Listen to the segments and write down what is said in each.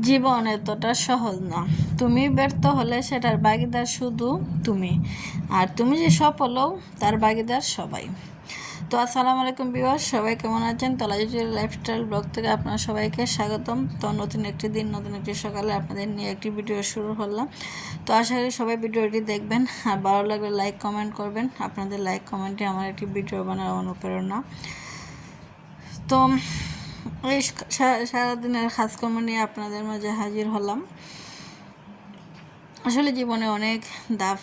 জীবন এতটা সহজ না। তুমি ব্যর্থ হলে সেটার ভাগীদার শুধু তুমি, আর তুমি যে সফল হও তার ভাগীদার সবাই। তো আসসালামু আলাইকুম ভিউয়ার্স, সবাই কেমন আছেন? তলাজুটি লাইফস্টাইল ব্লগ থেকে আপনার সবাইকে স্বাগতম। তো নতুন একটি দিন, নতুন একটি সকালে আপনাদের নিয়ে একটি ভিডিও শুরু করলাম। তো আশা করি সবাই ভিডিওটি দেখবেন, আর ভালো লাগলে লাইক কমেন্ট করবেন। আপনাদের লাইক কমেন্টে আমার একটি ভিডিও বানার অনুপ্রেরণা। তো এই সারাদিনের কাজকর্ম নিয়ে আপনাদের মাঝে হাজির হলাম। আসলে জীবনে অনেক ধাপ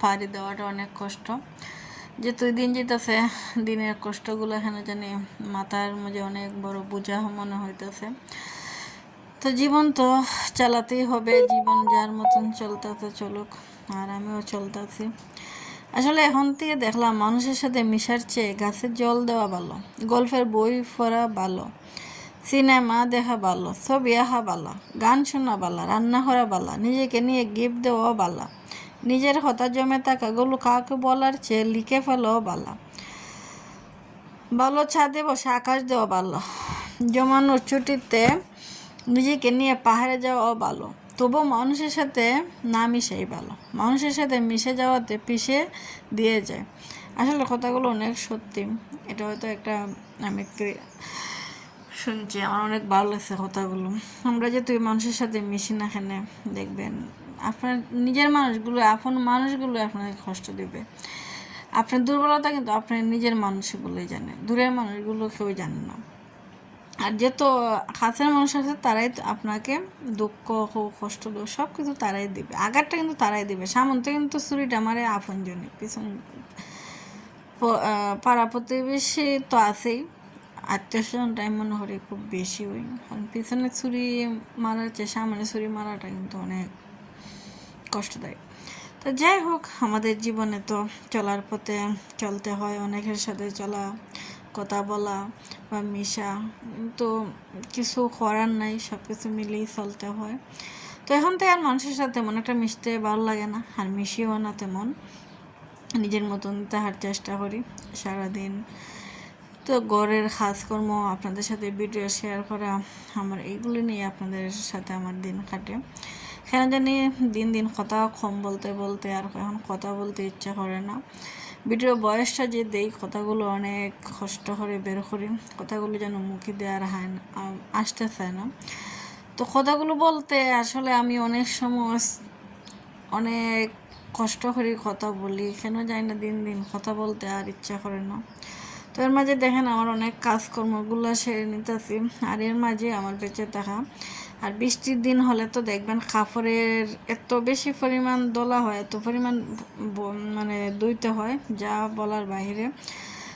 পাড়ি দেওয়াটা অনেক কষ্ট। যে তুই দিন যেতেছে, দিনের কষ্টগুলো এখানে জানি মাথার মাঝে অনেক বড় বোঝা মনে হইতেছে। তো জীবন তো চালাতেই হবে, জীবন যার মতন চলতে চলুক, আর আমিও চলতেছি। আসলে এখন থেকে দেখলাম মানুষের সাথে মিশার চেয়ে গাছের জল দেওয়া ভালো, গল্পের বই পড়া ভালো, সিনেমা দেখা ভালো, ছবি আঁকা ভালো, গান শোনা ভালো, রান্না করা ভালো, নিজেকে নিয়ে গিফট দেওয়া ভালো, নিজের কথা জমে থাকাগুলো কাউকে বলার চেয়ে লিখে ফেলাও ভালো, ভালো ছাদে বসে আকাশ দেওয়া ভালো, জমানোর ছুটিতে নিজেকে নিয়ে পাহাড়ে যাওয়াও ভালো। তবু মানুষের সাথে না মিশাই ভালো, মানুষের সাথে মিশে যাওয়াতে পিছিয়ে দিয়ে যায়। আসলে কথাগুলো অনেক সত্যি। এটা হয়তো একটা আমি শুনছি, আমার অনেক ভালো লাগছে কথাগুলো। আমরা যে তুই মানুষের সাথে মিশি না, এখানে দেখবেন আপনার নিজের মানুষগুলো, আপন মানুষগুলো আপনাকে কষ্ট দেবে। আপনার দুর্বলতা কিন্তু আপনার নিজের মানুষগুলোই জানে, দূরের মানুষগুলো কেউ জানে না। আর যেহেতু কাছের মানুষ আছে তারাই আপনাকে দুঃখ হোক, কষ্ট হোক, সব কিছু তারাই দিবে। আঘাতটা কিন্তু তারাই দিবে। সামন্তে কিন্তু ছুরিটা মারে আপনজনই, পিছন পাড়া প্রতিবেশী তো আছেই, আত্মীয় স্বজনটাই মনে করি খুব বেশি ওই। কারণ পিছনে ছুরি মারার চেয়ে সামনে ছুরি মারাটা কিন্তু অনেক কষ্টদায়ক। তো যাই হোক, আমাদের জীবনে তো চলার পথে চলতে হয়, অনেকের সাথে চলা, কথা বলা বা মিশা, তো কিছু করার নাই, সব কিছু মিলেই চলতে হয়। তো এখন তো আর মানুষের সাথে তেমন একটা মিশতে ভালো লাগে না, আর মিশিও না তেমন। নিজের মতন তাহার চেষ্টা করি সারাদিন। তো ঘরের কাজকর্ম, আপনাদের সাথে ভিডিও শেয়ার করা, আমার এইগুলো নিয়ে আপনাদের সাথে আমার দিন কাটে। কেন জানি দিন দিন কথা কম বলতে বলতে আর এখন কথা বলতে ইচ্ছা করে না। ভিডিও বয়সটা যে দেই, কথাগুলো অনেক কষ্ট করে বের করি, কথাগুলো যেন মুখে দেওয়ার হয় না, আসতে চায় না। তো কথাগুলো বলতে আসলে আমি অনেক সময় অনেক কষ্ট করে কথা বলি, কেন জানি না দিন দিন কথা বলতে আর ইচ্ছা করে না। তো এর মাঝে দেখেন আমার অনেক কাজকর্মগুলো সেরে নিতেছি, আর এর মাঝে আমার বেঁচে থাকা। আর বৃষ্টির দিন হলে তো দেখবেন কাপড়ের এত বেশি পরিমাণ দোলা হয়, এত পরিমাণ মানে ধুইতে হয় যা বলার বাইরে।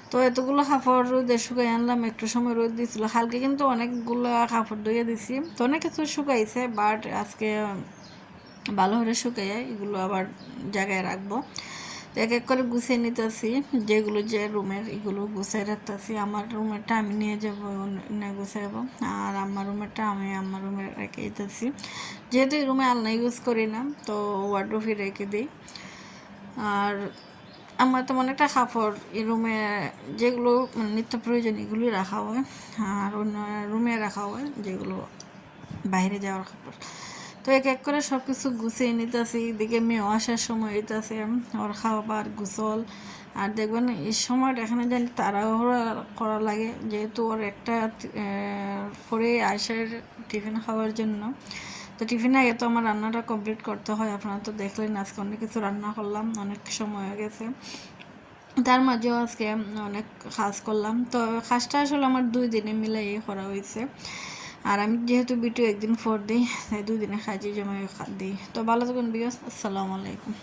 তো এতগুলো কাপড় রোদে শুকাই আনলাম, একটু সময় রোদ দিয়েছিল হালকা, কিন্তু অনেকগুলো কাপড় ধুয়ে দিছি। তো অনেক কিছু শুকাইছে, বাট আজকে ভালো করে শুকাইয়া এগুলো আবার জায়গায় রাখবো। এক এক করে গুছিয়ে নিতেছি, যেগুলো যে রুমের এগুলো গুছিয়ে রাখতেছি। আমার রুমেরটা আমি নিয়ে যাবো, গুছাইবো, আর আমার রুমেরটা আমি আমার রুমে রেখে দিতেছি। যেহেতু এই রুমে আলনা ইউজ করি না, তো ওয়ার্ডরোবে রেখে দিই। আর আমার তেমন একটা কাপড় এই রুমে যেগুলো নিত্য প্রয়োজন এগুলোই রাখা হয়, আর অন্য রুমে রাখা হয় যেগুলো বাইরে যাওয়ার কাপড়। তো এক এক করে সব কিছু গুছিয়ে নিতেছি। এদিকে মেয়েও আসার সময় হইতেছে, ওর খাবার গোসল। আর দেখবেন এই সময়টা এখানে জানি তাড়াহুড়া করা লাগে, যেহেতু ওর একটা পরে আসার টিফিন খাওয়ার জন্য। তো টিফিন আগে তো আমার রান্নাটা কমপ্লিট করতে হয়। আপনারা তো দেখলেন আজকে অনেক কিছু রান্না করলাম, অনেক সময় হয়ে গেছে। তার মাঝেও আজকে অনেক কাজ করলাম। তো কাজটা আসলে আমার 2 দিনে মিলাই করা হয়েছে। আর আমি যেহেতু ভিডিও একদিন পর দিই, তাই 2 দিনে কাজে জমা দিই। তো ভালো থাকুন বিকজ আসসালামু আলাইকুম।